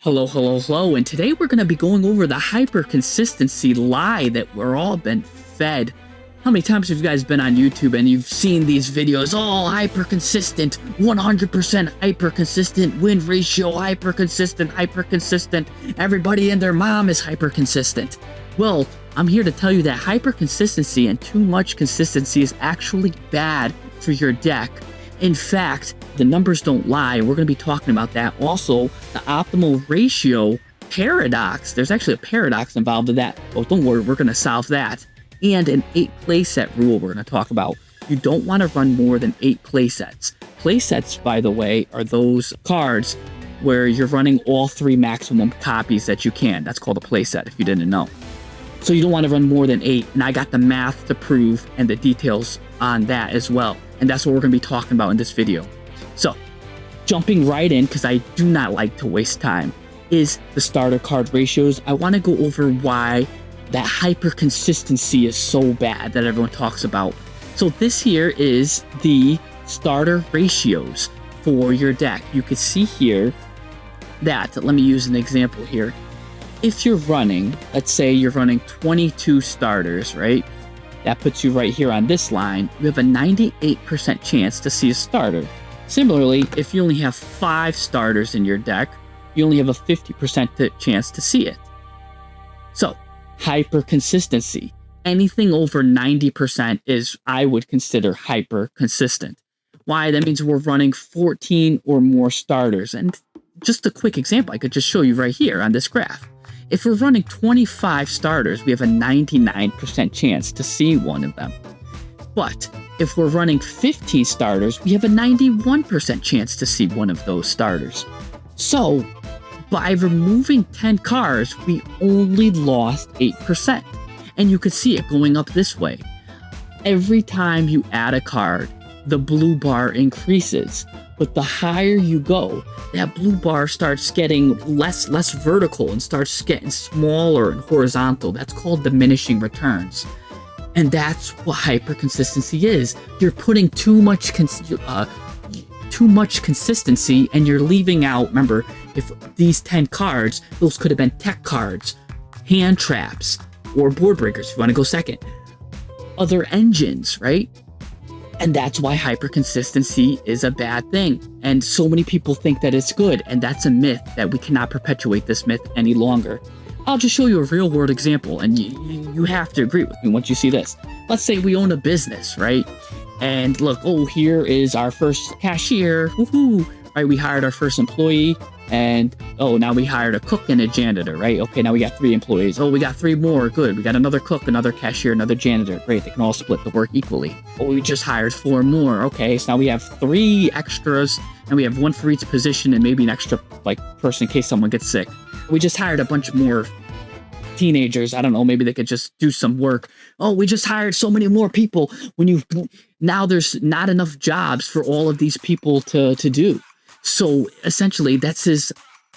Hello, and today we're going to be going over the hyper-consistency lie that we're all been fed. How many times have you guys been on YouTube and you've seen these videos, oh, hyper-consistent, 100% hyper-consistent, win ratio, hyper-consistent, everybody and their mom is hyper-consistent. Well, I'm here to tell you that hyper-consistency and too much consistency is actually bad for your deck. In fact, the numbers don't lie. We're going to be talking about that. Also, the optimal ratio paradox. There's actually a paradox involved in that. Oh, don't worry, we're going to solve that. And an 8 playset rule we're going to talk about. You don't want to run more than 8 playsets. Playsets, by the way, are those cards where you're running all 3 maximum copies that you can. That's called a playset, if you didn't know. So you don't want to run more than 8, and I got the math to prove and the details on that as well. And that's what we're going to be talking about in this video. So, jumping right in, because I do not like to waste time, is the starter card ratios. I want to go over why that hyper consistency is so bad that everyone talks about. So this here is the starter ratios for your deck. You can see here that, let me use an example here. If you're running, let's say you're running 22 starters, right? That puts you right here on this line. You have a 98% chance to see a starter. Similarly, if you only have 5 starters in your deck, you only have a 50% chance to see it. So, hyper consistency. Anything over 90% is, I would consider, hyper consistent. Why? That means we're running 14 or more starters. And just a quick example, I could just show you right here on this graph. If we're running 25 starters, we have a 99% chance to see one of them. But if we're running 15 starters, we have a 91% chance to see one of those starters. So, by removing 10 cards, we only lost 8%. And you could see it going up this way. Every time you add a card, the blue bar increases. But the higher you go, that blue bar starts getting less vertical and starts getting smaller and horizontal. That's called diminishing returns. And that's what hyper consistency is. You're putting too much consistency and you're leaving out, remember, if these 10 cards, those could have been tech cards, hand traps, or board breakers if you want to go second. Other engines, right? And that's why hyperconsistency is a bad thing. And so many people think that it's good, and that's a myth, that we cannot perpetuate this myth any longer. I'll just show you a real world example, and you have to agree with me once you see this. Let's say we own a business, right? And look, oh, here is our first cashier, woohoo, right? We hired our first employee, and oh, now we hired a cook and a janitor, right? Okay, now we got 3 employees. Oh, we got 3 more, good. We got another cook, another cashier, another janitor. Great, they can all split the work equally. Oh, we just hired 4 more. Okay, so now we have 3 extras, and we have 1 for each position and maybe an extra person in case someone gets sick. We just hired a bunch more teenagers. I don't know, maybe they could just do some work. Oh, we just hired so many more people. Now there's not enough jobs for all of these people to do. So essentially, that's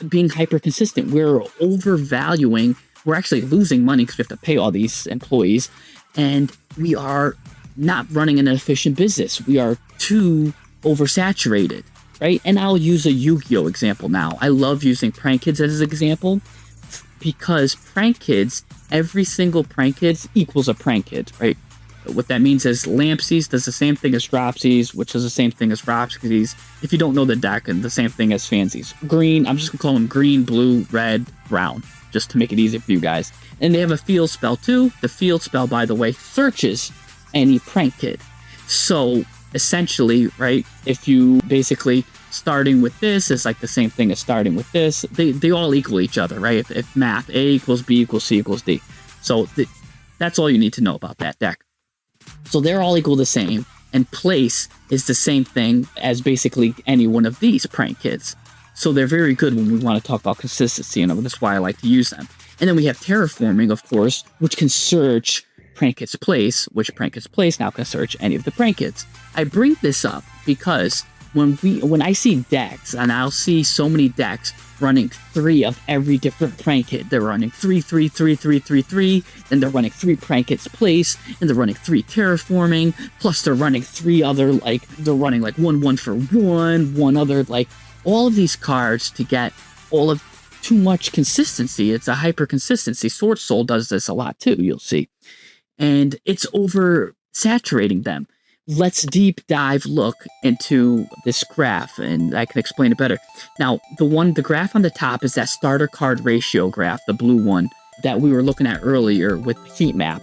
being hyper consistent. We're overvaluing, we're actually losing money because we have to pay all these employees, and we are not running an efficient business. We are too oversaturated, right? And I'll use a Yu-Gi-Oh example now. I love using prank kids as an example because prank kids, every single prank kid equals a prank kid, right? What that means is Lampsies does the same thing as Dropsies, which is the same thing as Ropsies. If you don't know the deck, and the same thing as Fansies. Green, I'm just going to call them green, blue, red, brown, just to make it easy for you guys. And they have a field spell too. The field spell, by the way, searches any prank kid. So essentially, right, if you basically starting with this is like the same thing as starting with this, they all equal each other, right? If math, A equals B equals C equals D. So that's all you need to know about that deck. So they're all equal the same, and place is the same thing as basically any one of these prank kids. So they're very good when we want to talk about consistency, and that's why I like to use them. And then we have terraforming, of course, which can search prank kids' place, which prank kids' place now can search any of the prank kids. I bring this up because when I see decks, and I'll see so many decks running 3 of every different prank kid. They're running 3, 3, 3, 3, 3, 3, then they're running 3 prank kids place, and they're running 3 terraforming, plus they're running 3 other, they're running 1 for 1 other, all of these cards to get all of too much consistency. It's a hyper consistency. Sword Soul does this a lot too, you'll see. And it's over saturating them. Let's deep dive look into this graph, and I can explain it better. Now, the graph on the top is that starter card ratio graph, the blue one that we were looking at earlier with the heat map.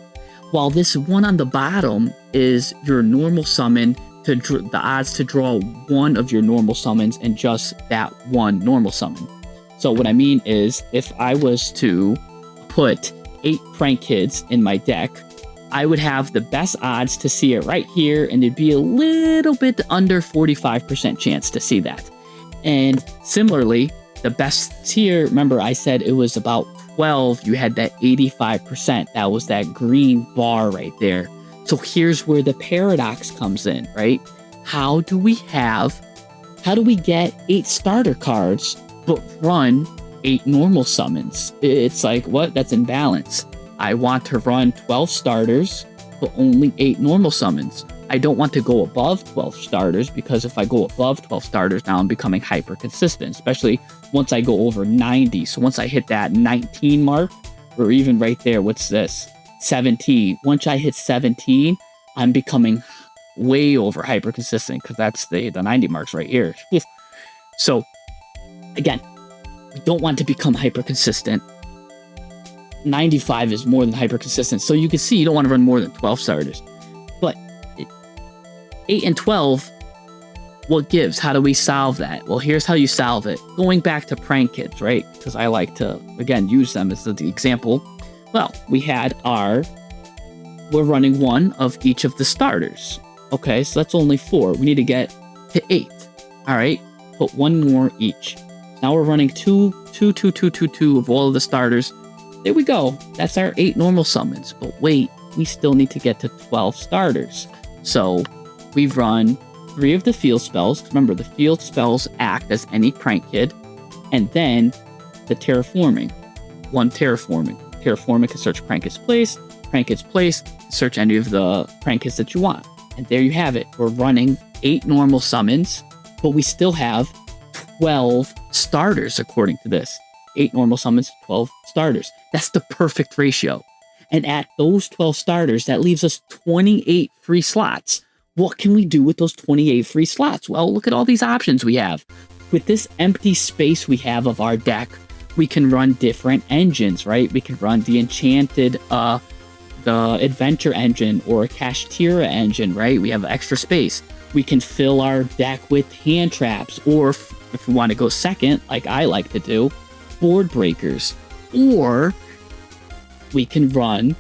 While this one on the bottom is your normal summon, the odds to draw one of your normal summons and just that one normal summon. So what I mean is, if I was to put 8 prank kids in my deck, I would have the best odds to see it right here, and it'd be a little bit under 45% chance to see that. And similarly, the best tier, remember I said it was about 12, you had that 85%. That was that green bar right there. So here's where the paradox comes in, right? How do we get 8 starter cards but run 8 normal summons? It's like, what? That's imbalance. I want to run 12 starters, but only 8 normal summons. I don't want to go above 12 starters, because if I go above 12 starters, now I'm becoming hyper consistent, especially once I go over 90. So once I hit that 19 mark, or even right there, what's this? 17. Once I hit 17, I'm becoming way over hyper consistent, because that's the 90 marks right here. So again, we don't want to become hyper consistent. 95 is more than hyper consistent. So you can see you don't want to run more than 12 starters. But 8 and 12, what gives? How do we solve that? Well, here's how you solve it. Going back to prank kids, right? Because I like to, again, use them as the example. Well, we're running 1 of each of the starters. Okay, so that's only 4. We need to get to 8. All right, put 1 more each. Now we're running 2 of all of the starters. There we go. That's our 8 normal summons. But wait, we still need to get to 12 starters. So we've run 3 of the field spells. Remember, the field spells act as any prank kid. And then the terraforming. 1 terraforming. Terraforming can search prank kid's place. Prank kid's place, search any of the prank kids that you want. And there you have it. We're running 8 normal summons, but we still have 12 starters according to this. 8 normal summons, 12 starters. That's the perfect ratio. And at those 12 starters, that leaves us 28 free slots. What can we do with those 28 free slots? Well, look at all these options we have. With this empty space we have of our deck, we can run different engines, right? We can run the enchanted, the adventure engine, or a Kashtira engine, right? We have extra space. We can fill our deck with hand traps, or if we want to go second, like I like to do, board breakers. Or we can run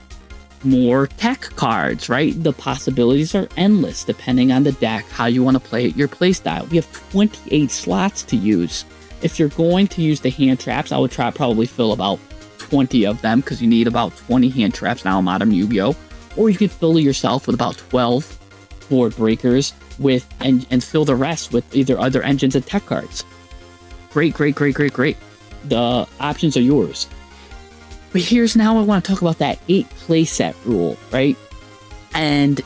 more tech cards, right? The possibilities are endless depending on the deck, how you want to play it, your play style. We have 28 slots to use. If you're going to use the hand traps, I would probably fill about 20 of them, because you need about 20 hand traps now in Modern Yu-Gi-Oh! Or you can fill yourself with about 12 board breakers and fill the rest with either other engines and tech cards. Great. The options are yours. But here's now I want to talk about that 8 playset rule, right? And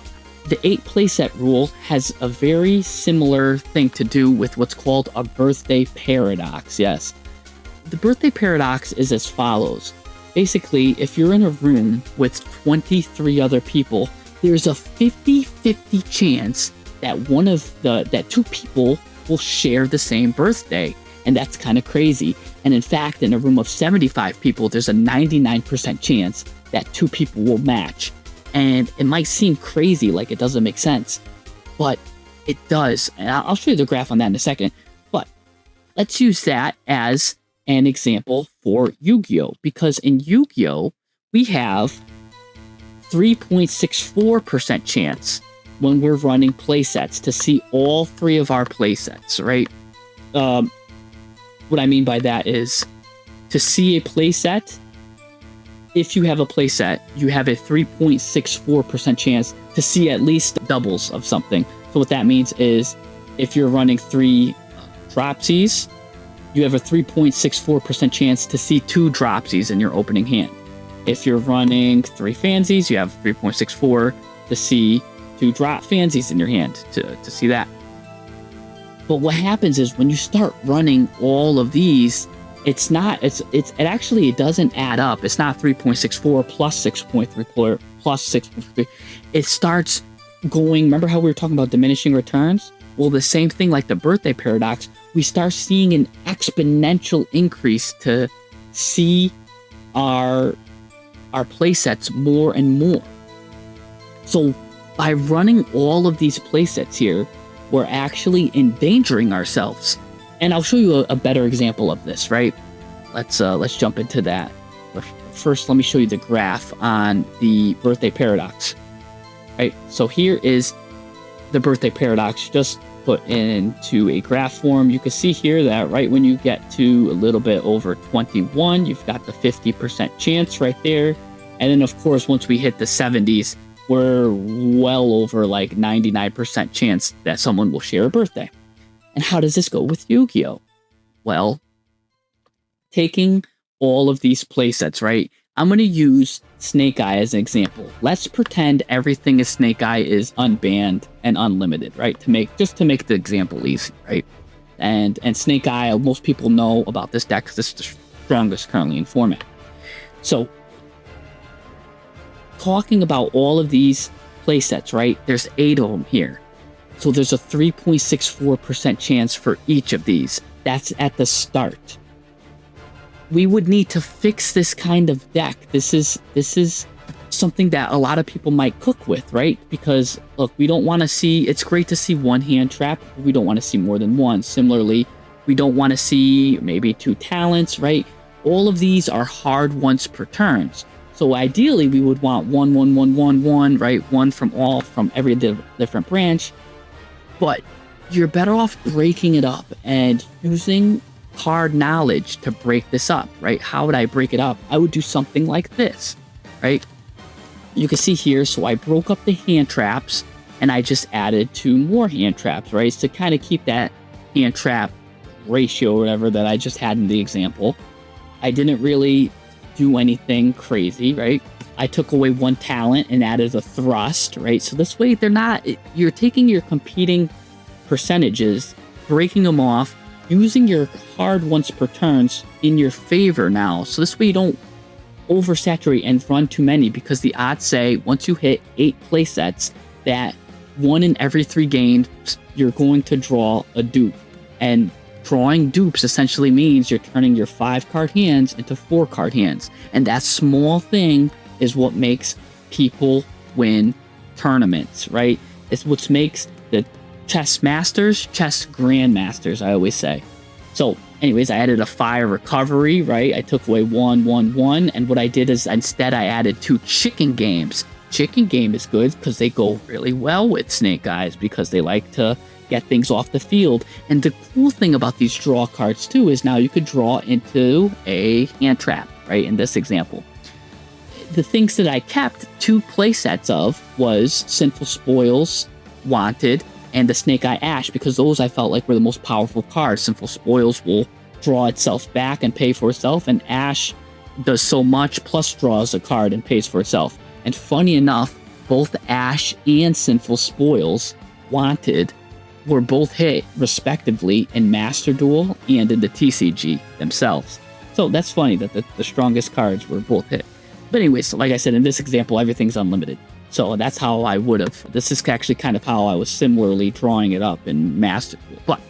the 8 playset rule has a very similar thing to do with what's called a birthday paradox. Yes. The birthday paradox is as follows. Basically, if you're in a room with 23 other people, there's a 50-50 chance that 2 people will share the same birthday. And that's kind of crazy. And in fact, in a room of 75 people, there's a 99% chance that 2 people will match. And it might seem crazy, like it doesn't make sense, but it does. And I'll show you the graph on that in a second. But let's use that as an example for Yu-Gi-Oh! Because in Yu-Gi-Oh! We have 3.64% chance when we're running playsets to see all 3 of our playsets, right? What I mean by that is, to see a playset, if you have a playset, you have a 3.64% chance to see at least doubles of something. So what that means is, if you're running 3 dropsies, you have a 3.64% chance to see 2 dropsies in your opening hand. If you're running 3 fansies, you have 3.64 to see 2 drop fansies in your hand to see that. But what happens is, when you start running all of these, It's not, it actually, it doesn't add up. It's not 3.64 plus 6.3 plus 6.3. It starts going, remember how we were talking about diminishing returns? Well, the same thing like the birthday paradox, we start seeing an exponential increase to see our playsets more and more. So by running all of these playsets here, we're actually endangering ourselves. And I'll show you a better example of this, right? Let's jump into that. But first, let me show you the graph on the birthday paradox. Right? So here is the birthday paradox just put into a graph form. You can see here that right when you get to a little bit over 21, you've got the 50% chance right there. And then of course, once we hit the 70s, we're well over like 99% chance that someone will share a birthday. And how does this go with Yu-Gi-Oh? Well, taking all of these playsets, right? I'm going to use Snake Eye as an example. Let's pretend everything in Snake Eye is unbanned and unlimited, right? To make the example easy, right? And Snake Eye, most people know about this deck because this is the strongest currently in format. So, talking about all of these playsets, right? There's 8 of them here. So there's a 3.64% chance for each of these. That's at the start. We would need to fix this kind of deck. This is something that a lot of people might cook with, right? Because look, we don't want to see, it's great to see one hand trap, but we don't want to see more than one. Similarly, we don't want to see maybe 2 talents, right? All of these are hard once per turns. So ideally, we would want 1, 1, 1, 1, 1, right? One from every different branch. But you're better off breaking it up and using card knowledge to break this up, right? How would I break it up? I would do something like this, right? You can see here, so I broke up the hand traps and I just added 2 more hand traps, right? To kind of keep that hand trap ratio or whatever that I just had in the example. I didn't really do anything crazy, right? I took away 1 talent and added a thrust, right? So this way you're taking your competing percentages, breaking them off, using your hard once per turns in your favor now. So this way you don't oversaturate and run too many, because the odds say once you hit 8 playsets that 1 in every 3 games you're going to draw a dupe. And drawing dupes essentially means you're turning your 5-card hands into 4-card hands. And that small thing is what makes people win tournaments, right? It's what makes the chess masters, chess grandmasters, I always say. So anyways, I added a fire recovery, right? I took away 1, 1, 1. And what I did is instead I added 2 chicken games. Chicken game is good because they go really well with Snake Eyes because they like to get things off the field. And the cool thing about these draw cards too is now you could draw into a hand trap, right? In this example. The things that I kept 2 playsets of was Sinful Spoils, Wanted, and the Snake Eye Ash, because those I felt like were the most powerful cards. Sinful Spoils will draw itself back and pay for itself, and Ash does so much plus draws a card and pays for itself. And funny enough, both Ash and Sinful Spoils, Wanted, were both hit respectively in Master Duel and in the TCG themselves. So that's funny that the strongest cards were both hit. But anyways, like I said, in this example, everything's unlimited. So that's how I would have. This is actually kind of how I was similarly drawing it up in Master Duel. But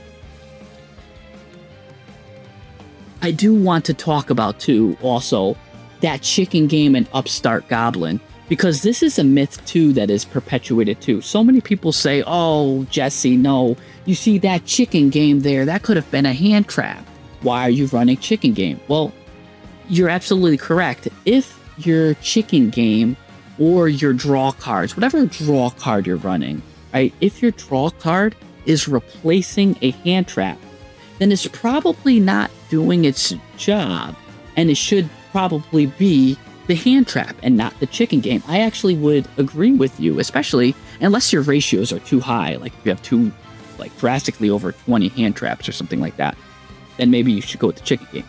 I do want to talk about, too, also, that chicken game and Upstart Goblin. Because this is a myth, too, that is perpetuated, too. So many people say, oh, Jesse, no. You see that chicken game there? That could have been a hand trap. Why are you running chicken game? Well, you're absolutely correct. If your chicken game or your draw cards, whatever draw card you're running, right? If your draw card is replacing a hand trap, then it's probably not doing its job, and it should probably be the hand trap and not the chicken game. I actually would agree with you, especially unless your ratios are too high, like if you have 2, like drastically over 20 hand traps or something like that, then maybe you should go with the chicken game.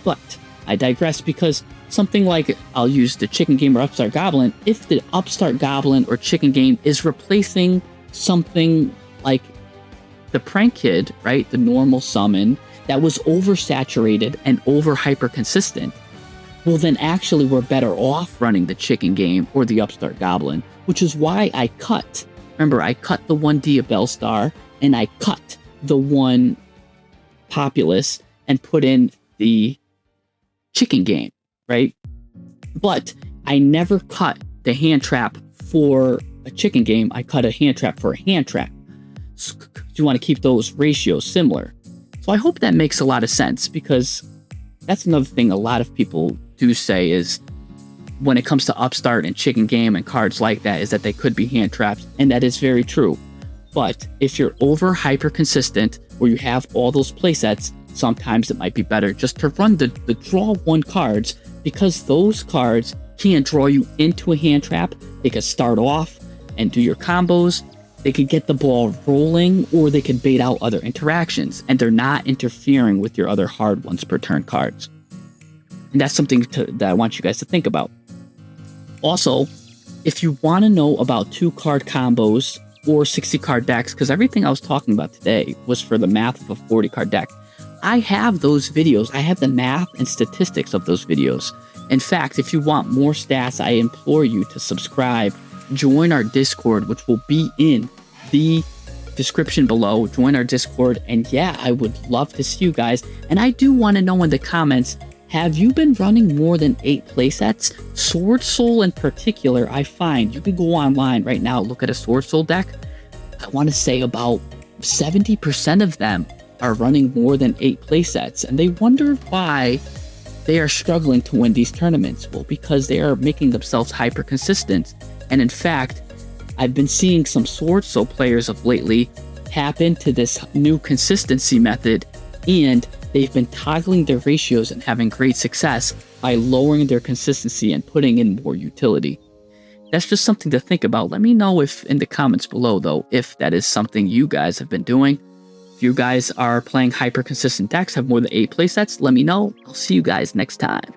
But I digress, because something like, I'll use the chicken game or Upstart Goblin, if the Upstart Goblin or chicken game is replacing something like the Prank Kid, right, the normal summon, that was oversaturated and over hyper consistent, well, then actually we're better off running the chicken game or the Upstart Goblin, which is why I cut. Remember, I cut the one Diabell Star and I cut the one Populace and put in the chicken game, right? But I never cut the hand trap for a chicken game. I cut a hand trap for a hand trap. So you want to keep those ratios similar. So I hope that makes a lot of sense, because that's another thing a lot of people do say is when it comes to Upstart and chicken game and cards like that is that they could be hand traps, and that is very true. But if you're over hyper consistent where you have all those playsets, sometimes it might be better just to run the draw one cards, because those cards can draw you into a hand trap. They could start off and do your combos. They could get the ball rolling, or they could bait out other interactions, and they're not interfering with your other hard ones per turn cards. And that's something that I want you guys to think about. Also, if you want to know about 2-card combos or 60-card decks, because everything I was talking about today was for the math of a 40-card deck, I have those videos. I have the math and statistics of those videos. In fact, if you want more stats, I implore you to subscribe, join our Discord, which will be in the description below. Join our Discord, and yeah, I would love to see you guys. And I do want to know in the comments, have you been running more than 8 playsets? Sword Soul in particular, I find, you can go online right now, look at a Sword Soul deck. I want to say about 70% of them are running more than 8 playsets, and they wonder why they are struggling to win these tournaments. Well, because they are making themselves hyper consistent. And in fact, I've been seeing some Sword Soul players of lately tap into this new consistency method, and they've been toggling their ratios and having great success by lowering their consistency and putting in more utility. That's just something to think about. Let me know if in the comments below, though, if that is something you guys have been doing. If you guys are playing hyper consistent decks, have more than 8 playsets, let me know. I'll see you guys next time.